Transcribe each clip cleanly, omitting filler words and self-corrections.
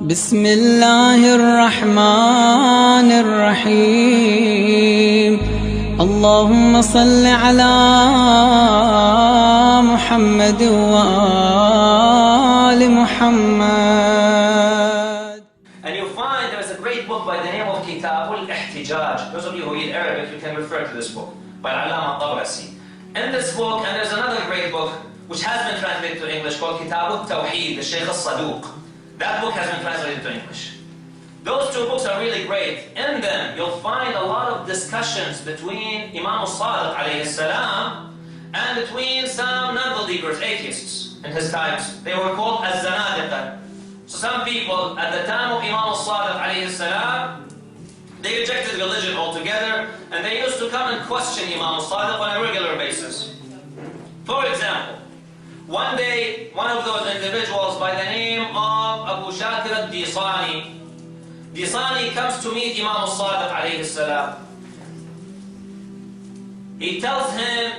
بسم الله الرحمن الرحيم اللهم صل على محمد وآل محمد. And you find there is a great book by the name of Kitab Al-Ihtijaj. Those of you who read Arabic, you can refer to this book by Allama Tabrasi. In this book, and there's another great book which has been translated to English called Kitab Al-Tawheed, the Shaykh Saduq. That book has been translated to English. Those two books are really great. In them, you'll find a lot of discussions between Imam Al-Sadiq alayhi salam and between some non-believers, atheists in his times. They were called Az-Zanadiqa. So some people at the time of Imam Al-Sadiq alayhi salam, they rejected religion altogether, and they used to come and question Imam Al-Sadiq on a regular basis. For example, one day, one of those individuals by the name of Abu Shakir al-Disani, Disani comes to meet Imam al-Sadiq alayhi salam. He tells him,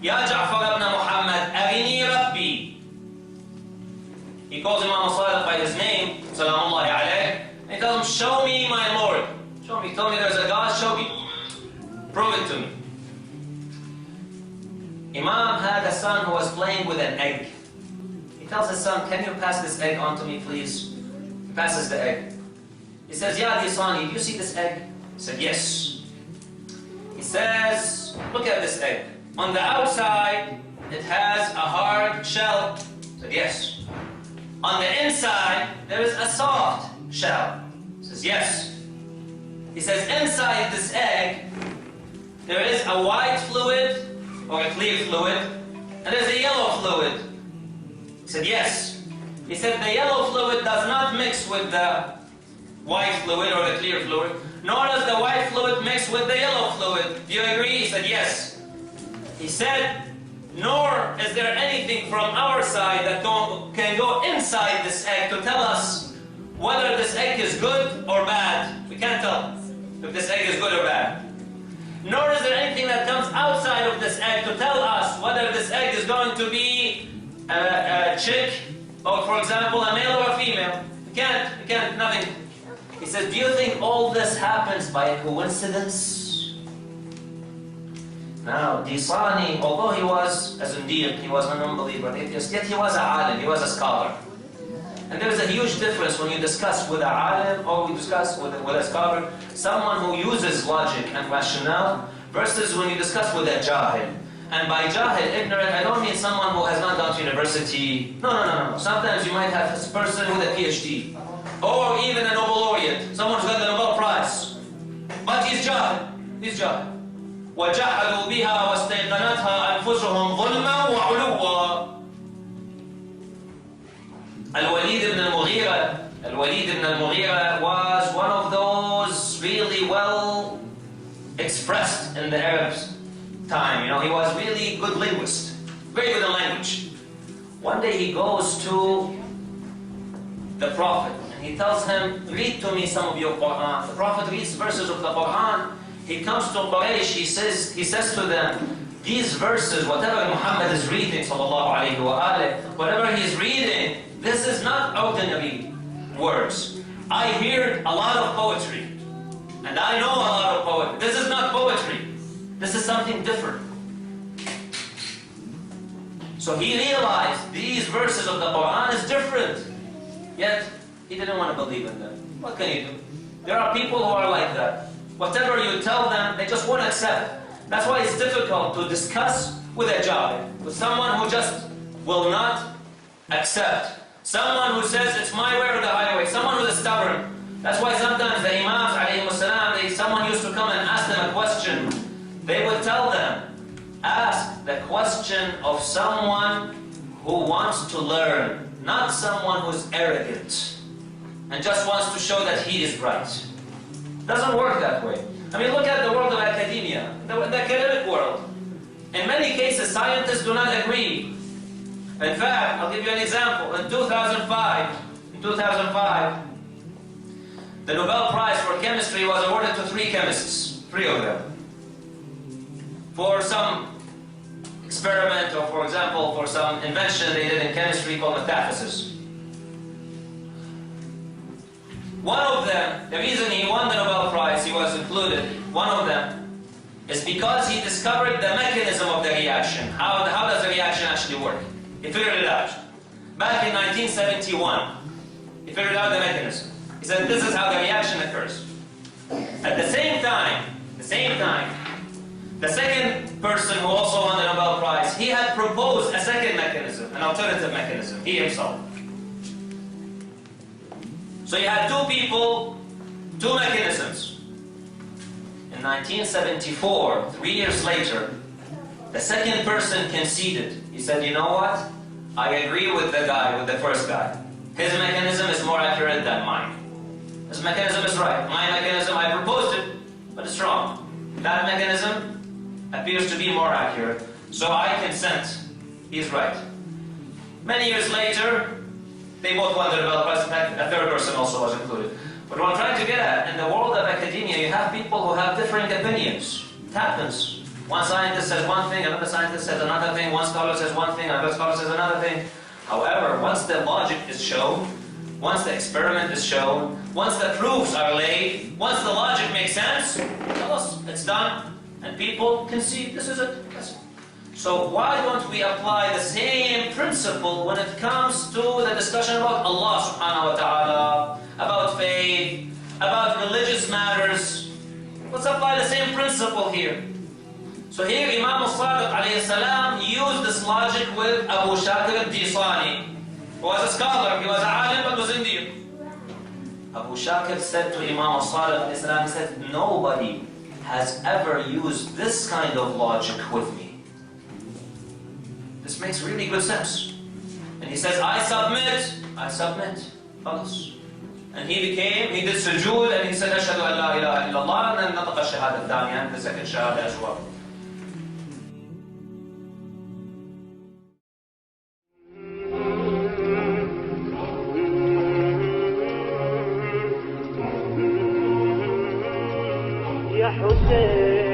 Ya Ja'far ibn Muhammad, Arini Rabbi. He calls Imam al-Sadiq by his name, Salamullahi alayh, and he tells him, show me my Lord. Show me, tell me there's a God, show me. Prove it to me. Imam had a son who was playing with an egg. He tells his son, can you pass this egg on to me, please? He passes the egg. He says, Ya Disani, do you see this egg? He said, yes. He says, look at this egg. On the outside, it has a hard shell. He said, yes. On the inside, there is a soft shell. He says, yes. He says, inside this egg, there is a white fluid, or a clear fluid, and there's a yellow fluid. He said, yes. He said, the yellow fluid does not mix with the white fluid or the clear fluid, nor does the white fluid mix with the yellow fluid. Do you agree? He said, yes. He said, nor is there anything from our side that can go inside this egg to tell us whether this egg is good or bad. We can't tell if this egg is good or bad. Nor is there anything that comes outside of this egg to tell us whether this egg is going to be a chick, or for example, a male or a female. We can't, nothing. He says, do you think all this happens by a coincidence? Now, Disani, although he was a Zindiq, he was an unbeliever, atheist, yet he was a alim, he was a scholar. And there is a huge difference when you discuss with a alim or we discuss with a scholar, someone who uses logic and rationale, versus when you discuss with a jahil. And by jahil, ignorant, I don't mean someone who has not gone to university. No. Sometimes you might have this person with a PhD, or even a Nobel laureate, someone who's got the Nobel Prize. But he's jahil. He's jahil. وَجَحَدُوا بِهَا وَاسْتَيْقَنَتْهَا أَنفُسُهُمْ ظُلْمًا وَعُلُوًّا. Al-Walid ibn al-Mughira was one of those really well expressed in the Arab time. You know, he was really good linguist, very good in language. One day he goes to the Prophet and he tells him, read to me some of your Quran. The Prophet reads verses of the Quran. He comes to Quraysh, he says to them, these verses, whatever Muhammad is reading, sallallahu alayhi wa alayhi, whatever he's reading, this is not ordinary words. I hear a lot of poetry, and I know a lot of poetry. This is not poetry. This is something different. So he realized these verses of the Quran is different. Yet, he didn't want to believe in them. What can you do? There are people who are like that. Whatever you tell them, they just won't accept. That's why it's difficult to discuss with a jahil, with someone who just will not accept. Someone who says, it's my way or the highway. Someone who is stubborn. That's why sometimes the imams, alayhimus salam, someone used to come and ask them a question. They would tell them, ask the question of someone who wants to learn, not someone who's arrogant and just wants to show that he is right. Doesn't work that way. I mean, look at the world of academia, the academic world. In many cases, scientists do not agree. In fact, I'll give you an example. In 2005, the Nobel Prize for Chemistry was awarded to 3 chemists, 3 of them, for some experiment or, for example, for some invention they did in chemistry called metathesis. One of them, the reason he won the Nobel Prize, he was included, one of them, is because he discovered the mechanism of the reaction. How does the reaction actually work? He figured it out. Back in 1971, he figured out the mechanism. He said, this is how the reaction occurs. At the same time, the second person who also won the Nobel Prize, he had proposed a second mechanism, an alternative mechanism, he himself. So you had two people, two mechanisms. In 1974, 3 years later, the second person conceded. He said, you know what? I agree with the guy, with the first guy. His mechanism is more accurate than mine. His mechanism is right. My mechanism, I proposed it, but it's wrong. That mechanism appears to be more accurate. So I consent. He's right. Many years later, they both won the Nobel Prize. In fact, a third person also was included. But what I'm trying to get at, in the world of academia, you have people who have differing opinions. It happens. One scientist says one thing, another scientist says another thing, one scholar says one thing, another scholar says another thing. However, once the logic is shown, once the experiment is shown, once the proofs are laid, once the logic makes sense, it's done, and people can see this is it. That's it. So why don't we apply the same principle when it comes to the discussion about Allah subhanahu wa ta'ala, about faith, about religious matters? Let's apply the same principle here. So here Imam al-Sadiq alayhi salam used this logic with Abu Shakir al-Jisani, who was a scholar, he was a alim but was Indian. Abu Shakir said to Imam al-Sadiq alayhi salam, he said, nobody has ever used this kind of logic with me. This makes really good sense. And he says, I submit. Khalas. And he did sujood and he said, Ashhadu an la ilaha illallah, and then nataqa shahada thaniya, the second shahada as well. يا حسين